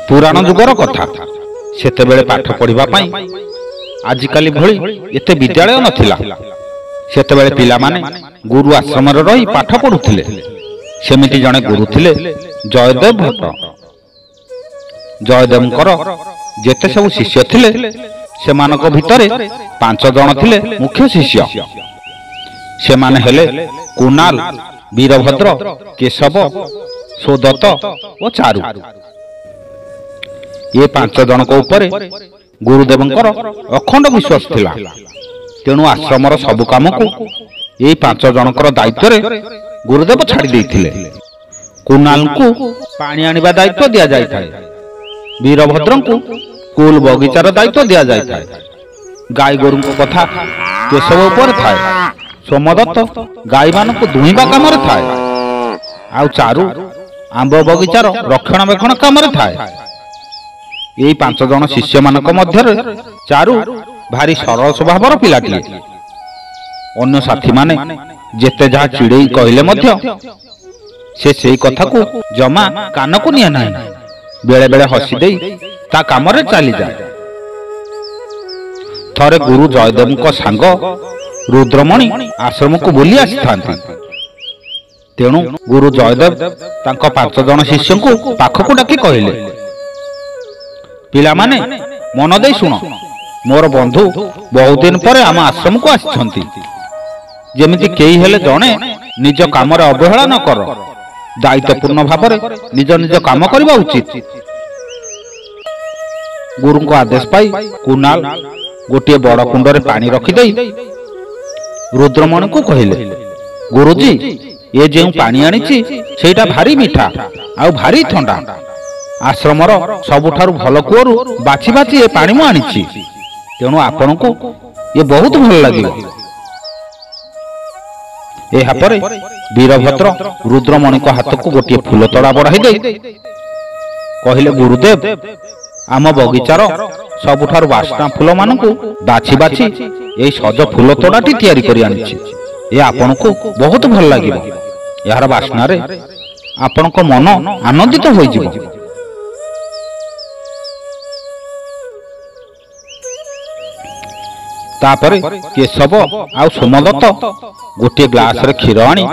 पुराण जुगर कथा सेतेबेले पाठ पढ़िबा पई आजिकाली भली एते विद्यालय नथिला। सेतेबेले पिला माने गुरु आश्रम रे रही पाठ पढुथिले। सेमिति जणे गुरु थिले जयदेव भट्ट। जयदेवंकर जेते सब शिष्य थिले सेमानक भितरे 5 जण थिले मुख्य शिष्य। सेमाने हेले कुणाल, वीरभद्र, केशव, सोदत्त और चारु। ये 5 जनक उपरे गुरुदेवंकर अखंड विश्वास थिला। तेणु आश्रमर सब काम को ये 5 जनकर दायित्व रे गुरुदेव छाड़ी देइथिले। कुणाल को पानी आनिबा दायित्व दिया जाय थाए। वीरभद्र को कुल बगीचार दायित्व दिया जाय थाए। गाय गोरु कथा केशव उपर थाए। सोमदत्त गाय मान को दुहिबा काम रे थाए। आउ चारु आंब बगीचार रक्षणाबेक्षण काम रे थाए। यही 5 जन शिष्य मानक मध्य चारु भारी सरल स्वभावर पिलाटिए। अन्य साथी माने जेते जहा चिड़ेई कहले मध्य से सेई कथा को जमा कान को निया नाही। बेले बेले हसी देई ता काम रे चली जाए। थरे गुरु जयदेव को सांग रुद्रमणि आश्रम को बुली आसी थांती। तेणु गुरु जयदेव तांको 5 जन शिष्य को पाख को डाकी कहले, पिला माने मन दे सुनो, मोर बंधु बहुत दिन पर आम आश्रम को आछंती। जेमिति केही हेले जणे निज काम रे अवहेला न कर, दायित्वपूर्ण भाव रे निज निज काम करबा उचित। गुरु को आदेश पाई कुणाल गोटे बड़ कुंड रे पानी रखी देई रुद्रमणि को कहले, गुरुजी ये जे पानी आनिछि सेटा भारी मीठा आ भारी ठंडा। आश्रमर सबुठारु भल कुअरु बाछि बाछि ए पानी मु आनिछि। तेणु आपण को ये बहुत भल लागिबो। एहा परे वीरभद्र रुद्रमणि को हाथ को गोटे फूल तड़ा बढ़ाई दे कहले, गुरुदेव आम बगीचार सबुठारु बास्ना फूल मान को बाछि बाछि ए सज फूल तड़ाटी तैयारी करि आनिछि। ए आपण को बहुत भल लागिबो। यार बास्ना रे आपण को मन आनंदित होई जिवो। तापरे केशव आउ सोमदत्त गोटे ग्लास रे क्षीर आनी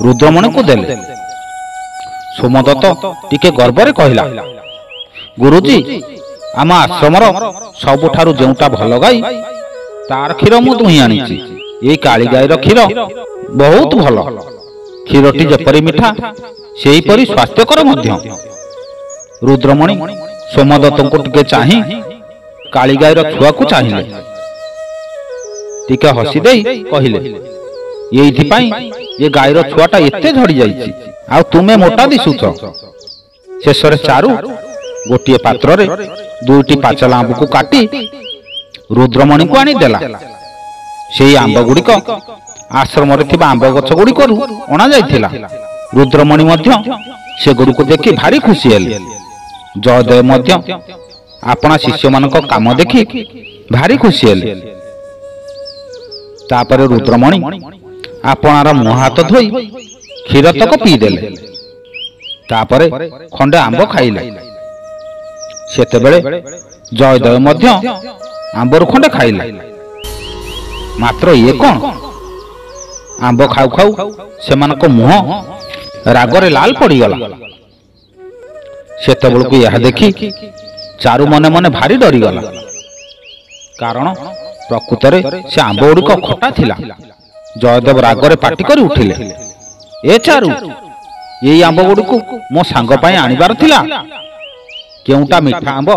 रुद्रमणि को देले। सोमदत्त टिके गर्व रे कहला, गुरुजी आम आश्रमर सबुठारु जेउटा भल गाई तार क्षीर मु दुही आनिछि। ए काली गाईर क्षीर बहुत भल। क्षीरटी जेपरि मिठा सेही परि स्वास्थ्यकर मध्य। रुद्रमणि सोमदत्त को टिके चाहि काली गाईर छुआ को चाहिले। टिके हसी देई कहले, एइथि पई ये गाईर छुआटा एते झड़ी जाईछि आ तुमे मोटा दिसुछ। शेषरे चारु गोटे पात्र रे 2टी पाचला आंब को काटी रुद्रमणि को आनी देला। सेई आंब गुड़िक आश्रम रे थिबा आंब गछ गुड़िक अणा जाइथिला। रुद्रमणि मध्य से गुरु को देखि भारी खुशी हेले। जयदेव मध्य आपना शिष्य मानक काम देखि भारी खुशी हेले। तापरे रुद्रमणि आपनार मुह हाथ धोई क्षीर तक पी देले। तापरे खंडे आंब खाइले। सेतेबेले जयदेव मध्य आंबर खंडे खाइले। मात्र ये कौन आंब खाऊ खाऊ सेमानक मुह रागरे लाल पड़ीगला। सेतेबेलकु यह देखि चारु मने मने भारी डरीगला। कारण प्रकृत से आंब गुड़िक खटा थिला। जयदेव रागरे पाटी करी उठिले, ए चारु ये आंब गुड़िक मो सांग पई आनिबार थिला। केउटा मीठा आंब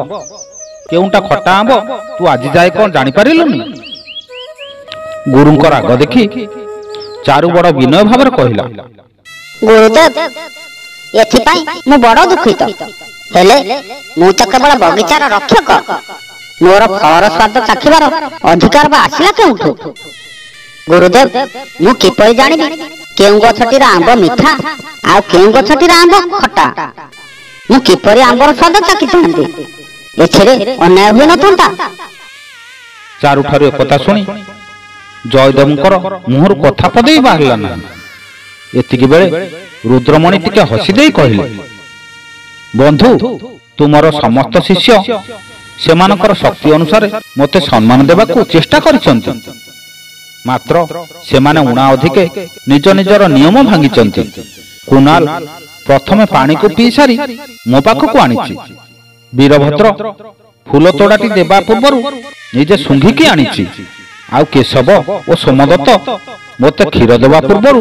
केउटा खटा आंब तू आज जाए कौन जानी पारिलुनी? गुरुंकर राग देखि चारु बड़ विनय भाव कहला, गुरुदेव एथि पई मु बड़ दुखित। हेले मु त केवल बगीचार रक्षक। मोर फलर स्वाद चाखिबार अधिकार बा आसिला केउठु? गुरुदेव मु किपरि जानिबि केउ गछटीर आंब मिठा आ केउ गछटीर आंब खटा? मु किपरि आंबर स्वाद चाखि थांती? एथिरे अन्याय होई नथंता? चारु ठारू एकथा सुनी जयदेवंकर मुहर कथा पदे बाहरला ना। एतिकी बेले रुद्रमणि टिके हसी देई कहले, ବନ୍ଧୁ, ତୁମର ସମସ୍ତ ଶିଷ୍ୟ ସେମାନଙ୍କର ଶକ୍ତି ଅନୁସାରେ ମୋତେ ସମ୍ମାନ ଦେବାକୁ ଚେଷ୍ଟା କରିଛନ୍ତି, ମାତ୍ର ସେମାନେ ଉଣା ଅଧିକେ ନିଜ ନିଜର ନିୟମ ଭାଙ୍ଗିଛନ୍ତି। କୁନାଲ ପ୍ରଥମେ ପାଣିକୁ ପିଇ ସାରି ମୋ ପାଖକୁ ଆଣିଛି। ବୀରଭଦ୍ର ଫୁଲ ତୋଡ଼ାଟି ଦେବା ପୂର୍ବରୁ ନିଜେ ଶୁଙ୍ଘିକି ଆଣିଛି। ଆଉ କେଶବ ଓ ସୋମଦତ୍ତ ମୋତେ କ୍ଷୀର ଦେବା ପୂର୍ବରୁ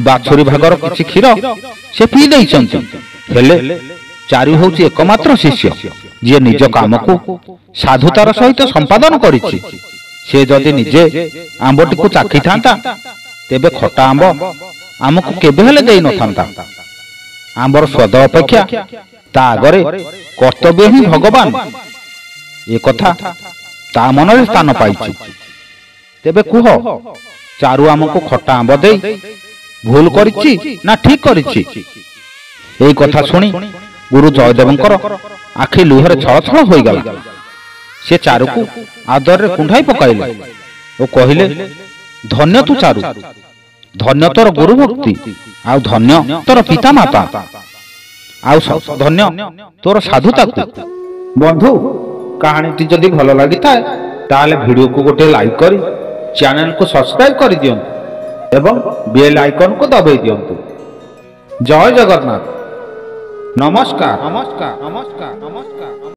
ବାଛୁରୀ ଭାଗର କିଛି କ୍ଷୀର ସେ ପିଇ ଦେଇଛନ୍ତି। ହେଲେ ଚାରୁ ହେଉଛି ଏକମାତ୍ର ଶିଷ୍ୟ ଯିଏ ନିଜ କାମକୁ ସାଧୁତାର ସହିତ ସମ୍ପାଦନ କରିଛି। ସେ ଯଦି ନିଜେ ଆମ୍ବଟିକୁ ଚାଖିଥାନ୍ତା ତେବେ ଖଟା ଆମ୍ବ ଆମକୁ କେବେ ହେଲେ ଦେଇନଥାନ୍ତା। ଆମ୍ବର ସ୍ୱାଦ ଅପେକ୍ଷା ତା ଆଗରେ କର୍ତ୍ତବ୍ୟ ହିଁ ଭଗବାନ, ଏକଥା ତା ମନରେ ସ୍ଥାନ ପାଇଛି। ତେବେ କୁହ, ଚାରୁ ଆମକୁ ଖଟା ଆମ୍ବ ଦେଇ ଭୁଲ କରିଛି ନା ଠିକ କରିଛି? ଏହି କଥା ଶୁଣି ଗୁରୁ ଜୟଦେବଙ୍କର ଆଖି ଲୁହରେ ଛଳଛଳ ହୋଇଗଲା। ସେ ଚାରୁକୁ ଆଦରରେ କୁଣ୍ଢାଇ ପକାଇଲେ ଓ କହିଲେ, ଧନ୍ୟ ତୁ ଚାରୁ, ଧନ୍ୟ ତୋର ଗୁରୁ ଭକ୍ତି, ଆଉ ଧନ୍ୟ ତୋର ପିତା ମାତା, ଆଉ ଧନ୍ୟ ତୋର ସାଧୁତାକୁ। ବନ୍ଧୁ, କାହାଣୀଟି ଯଦି ଭଲ ଲାଗିଥାଏ ତାହେଲେ ଭିଡ଼ିଓକୁ ଗୋଟେ ଲାଇକ୍ କରି ଚ୍ୟାନେଲକୁ ସବସ୍କ୍ରାଇବ କରିଦିଅନ୍ତୁ ଏବଂ ବେଲ୍ ଆଇକନକୁ ଦବାଇ ଦିଅନ୍ତୁ। ଜୟ ଜଗନ୍ନାଥ। ନମସ୍କାର।